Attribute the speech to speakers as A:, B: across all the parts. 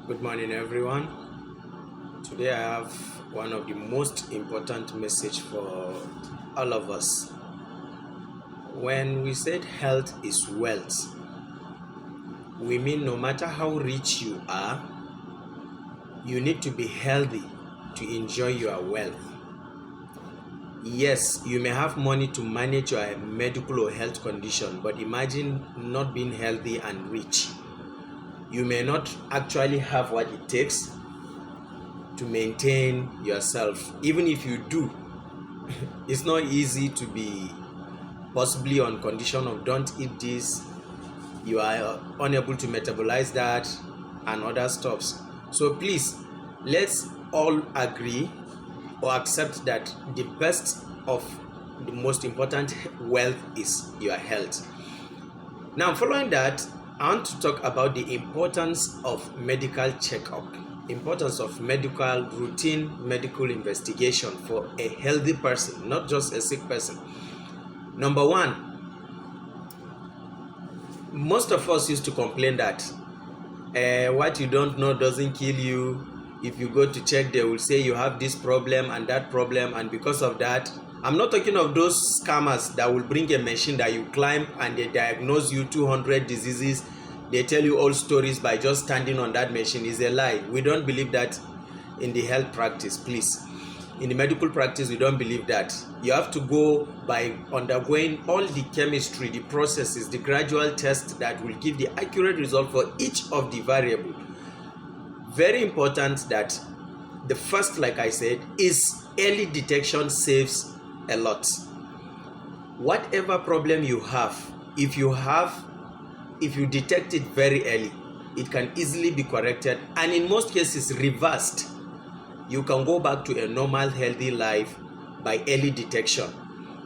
A: Good morning, everyone. Today I have one of the most important message for all of us. When we said health is wealth, we mean no matter how rich you are, you need to be healthy to enjoy your wealth. Yes, you may have money to manage your medical or health condition, but imagine not being healthy and rich. You may not actually have what it takes to maintain yourself. Even if you do, it's not easy to be possibly on condition of don't eat this, you are unable to metabolize that and other stuffs. So please, let's all agree or accept that the best of the most important wealth is your health. Now, following that, I want to talk about the importance of medical checkup, importance of routine medical investigation for a healthy person, not just a sick person. Number one, most of us used to complain that what you don't know doesn't kill you. If you go to check, they will say you have this problem and that problem, and because of that, I'm not talking of those scammers that will bring a machine that you climb and they diagnose you 200 diseases. They tell you all stories by just standing on that machine. Is a lie. We don't believe that in the health practice, please. In the medical practice, we don't believe that. You have to go by undergoing all the chemistry, the processes, the gradual tests that will give the accurate result for each of the variables. Very important that the first, like I said, is early detection saves a lot. Whatever problem you have, if you detect it very early, it can easily be corrected and in most cases reversed. You can go back to a normal healthy life by early detection.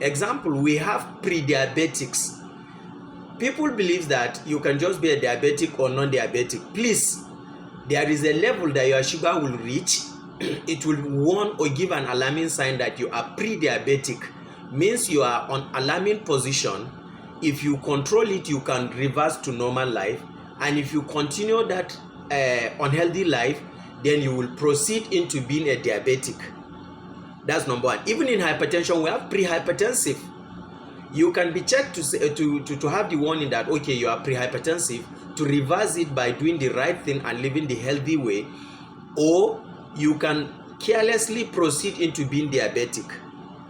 A: Example, we have pre-diabetics. People believe that you can just be a diabetic or non-diabetic. Please, there is a level that your sugar will reach. It will warn or give an alarming sign that you are pre-diabetic. Means you are on alarming position. If you control it, you can reverse to normal life. And if you continue that unhealthy life, then you will proceed into being a diabetic. That's number one. Even in hypertension, we have pre-hypertensive. You can be checked to have the warning that, okay, you are pre-hypertensive, to reverse it by doing the right thing and living the healthy way, or you can carelessly proceed into being diabetic.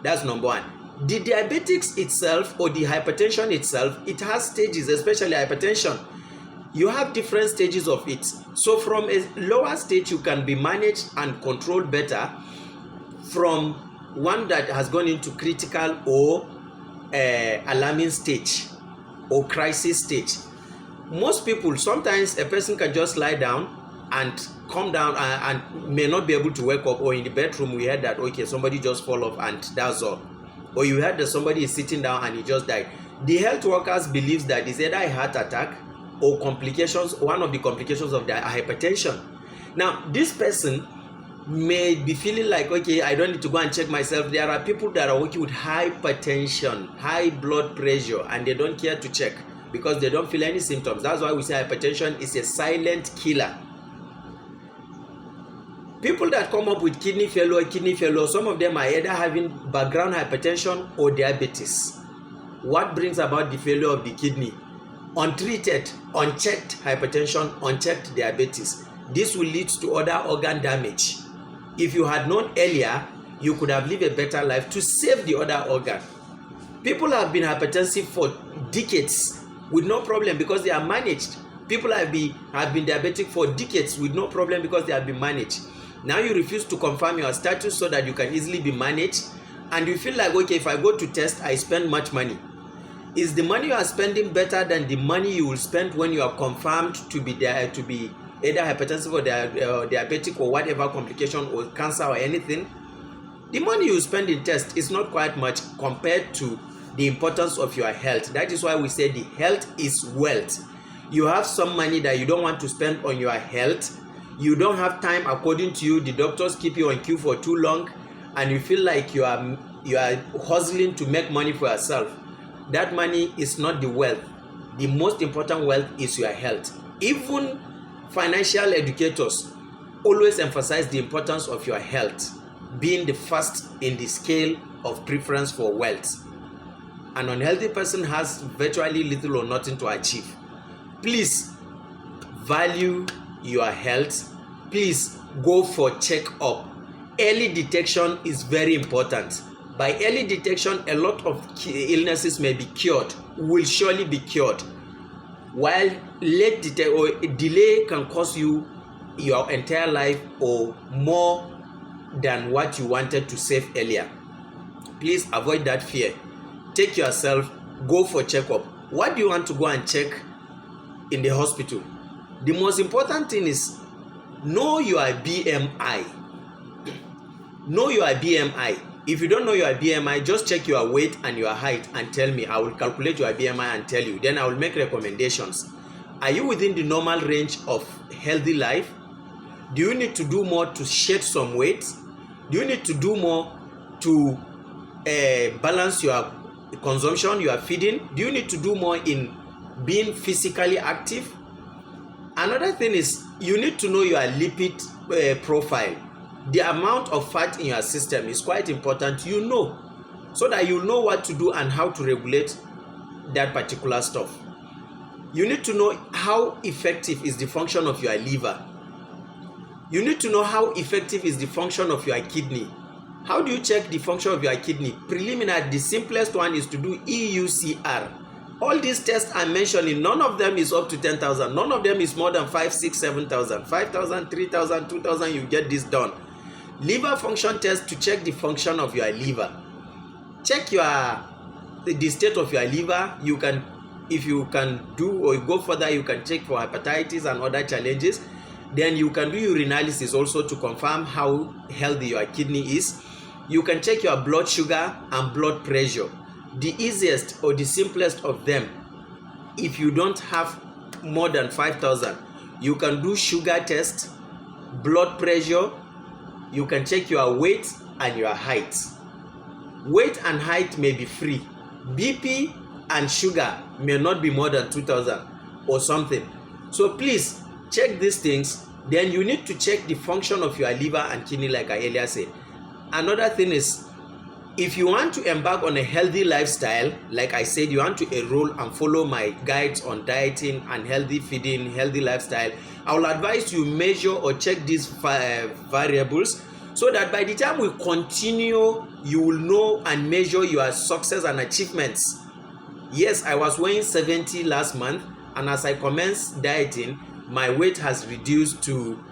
A: That's number one. The diabetics itself or the hypertension itself, it has stages, especially hypertension. You have different stages of it. So from a lower stage, you can be managed and controlled better from one that has gone into critical or alarming stage or crisis stage. Most people, sometimes a person can just lie down and come down and may not be able to wake up, or in the bedroom we heard that, okay, somebody just fall off and that's all. Or you heard that somebody is sitting down and he just died. The health workers believes that it's either a heart attack or complications, one of the complications of the hypertension. Now, this person may be feeling like, okay, I don't need to go and check myself. There are people that are working with hypertension, high blood pressure, and they don't care to check because they don't feel any symptoms. That's why we say hypertension is a silent killer. People that come up with kidney failure, some of them are either having background hypertension or diabetes. What brings about the failure of the kidney? Untreated, unchecked hypertension, unchecked diabetes. This will lead to other organ damage. If you had known earlier, you could have lived a better life to save the other organ. People have been hypertensive for decades with no problem because they are managed. People have been diabetic for decades with no problem because they have been managed. Now you refuse to confirm your status so that you can easily be managed, and you feel like, okay, if I go to test, I spend much money. Is the money you are spending better than the money you will spend when you are confirmed to be either hypertensive or diabetic or whatever complication or cancer or anything? The money you spend in test is not quite much compared to the importance of your health. That is why we say the health is wealth. You have some money that you don't want to spend on your health. You don't have time, according to you. The doctors keep you on queue for too long, and you feel like you are hustling to make money for yourself. That money is not the wealth. The most important wealth is your health. Even financial educators always emphasize the importance of your health being the first in the scale of preference for wealth. An unhealthy person has virtually little or nothing to achieve. Please value your health. Please go for check-up. Early detection is very important. By early detection, a lot of illnesses may be cured, will surely be cured. While late delay can cost you your entire life or more than what you wanted to save earlier. Please avoid that fear. Take yourself, go for checkup. What do you want to go and check in the hospital? The most important thing is know your BMI. Know your BMI. If you don't know your BMI, just check your weight and your height and tell me. I will calculate your BMI and tell you. Then I will make recommendations. Are you within the normal range of healthy life? Do you need to do more to shed some weight? Do you need to do more to balance your consumption, your feeding? Do you need to do more in being physically active? Another thing is you need to know your lipid profile. The amount of fat in your system is quite important, so that you know what to do and how to regulate that particular stuff. You need to know how effective is the function of your liver. You need to know how effective is the function of your kidney. How do you check the function of your kidney? Preliminary, the simplest one is to do EUCR. All these tests I'm mentioning, none of them is up to 10,000. None of them is more than 5, 6, 7,000. 5,000, 3,000, 2,000, you get this done. Liver function test to check the function of your liver. Check the state of your liver. You can, if you can do or go further, you can check for hepatitis and other challenges. Then you can do urinalysis also to confirm how healthy your kidney is. You can check your blood sugar and blood pressure. The easiest or the simplest of them, if you don't have more than 5,000, you can do sugar test, blood pressure. You can check your weight and your height. Weight and height may be free. BP and sugar may not be more than 2,000 or something. So please check these things. Then you need to check the function of your liver and kidney, like I earlier said. Another thing is, if you want to embark on a healthy lifestyle, like I said, you want to enroll and follow my guides on dieting and healthy feeding, healthy lifestyle, I will advise you measure or check these variables so that by the time we continue, you will know and measure your success and achievements. Yes, I was weighing 70 last month, and as I commenced dieting, my weight has reduced to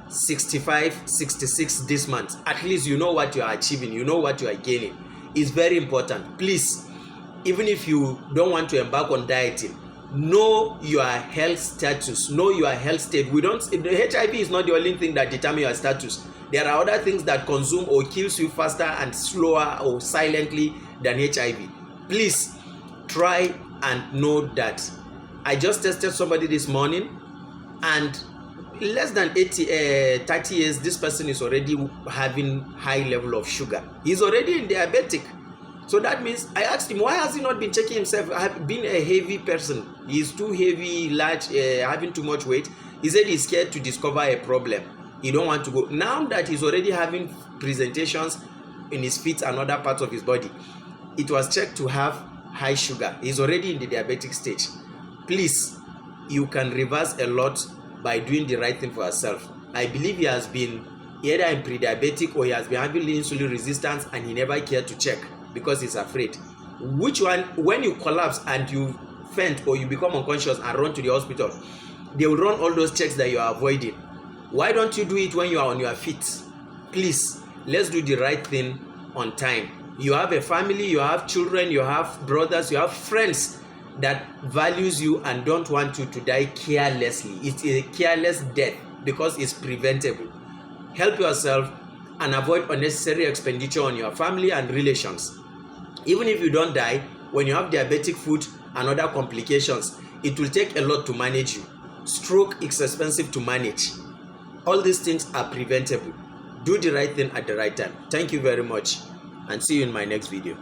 A: 65, 66 this month. At least you know what you are achieving, you know what you are gaining. It's very important. Please, even if you don't want to embark on dieting, know your health status, know your health state. The HIV is not the only thing that determines your status. There are other things that consume or kills you faster and slower or silently than HIV. Please try and know that. I just tested somebody this morning, and less than 30 years, this person is already having high level of sugar. He's already diabetic. So that means I asked him, why has he not been checking himself? Being a heavy person, he's too heavy, large, having too much weight. He said he's scared to discover a problem. He don't want to go. Now that he's already having presentations in his feet and other parts of his body, it was checked to have high sugar. He's already in the diabetic stage. Please, you can reverse a lot by doing the right thing for yourself. I believe he has been either in pre-diabetic or he has been having insulin resistance and he never cared to check because he's afraid. Which one, when you collapse and you faint or you become unconscious and run to the hospital, they will run all those checks that you are avoiding. Why don't you do it when you are on your feet? Please, let's do the right thing on time. You have a family, you have children, you have brothers, you have friends that values you and don't want you to die carelessly. It's a careless death because it's preventable. Help yourself and avoid unnecessary expenditure on your family and relations. Even if you don't die, when you have diabetic foot and other complications, it will take a lot to manage you. Stroke is expensive to manage. All these things are preventable. Do the right thing at the right time. Thank you very much, and see you in my next video.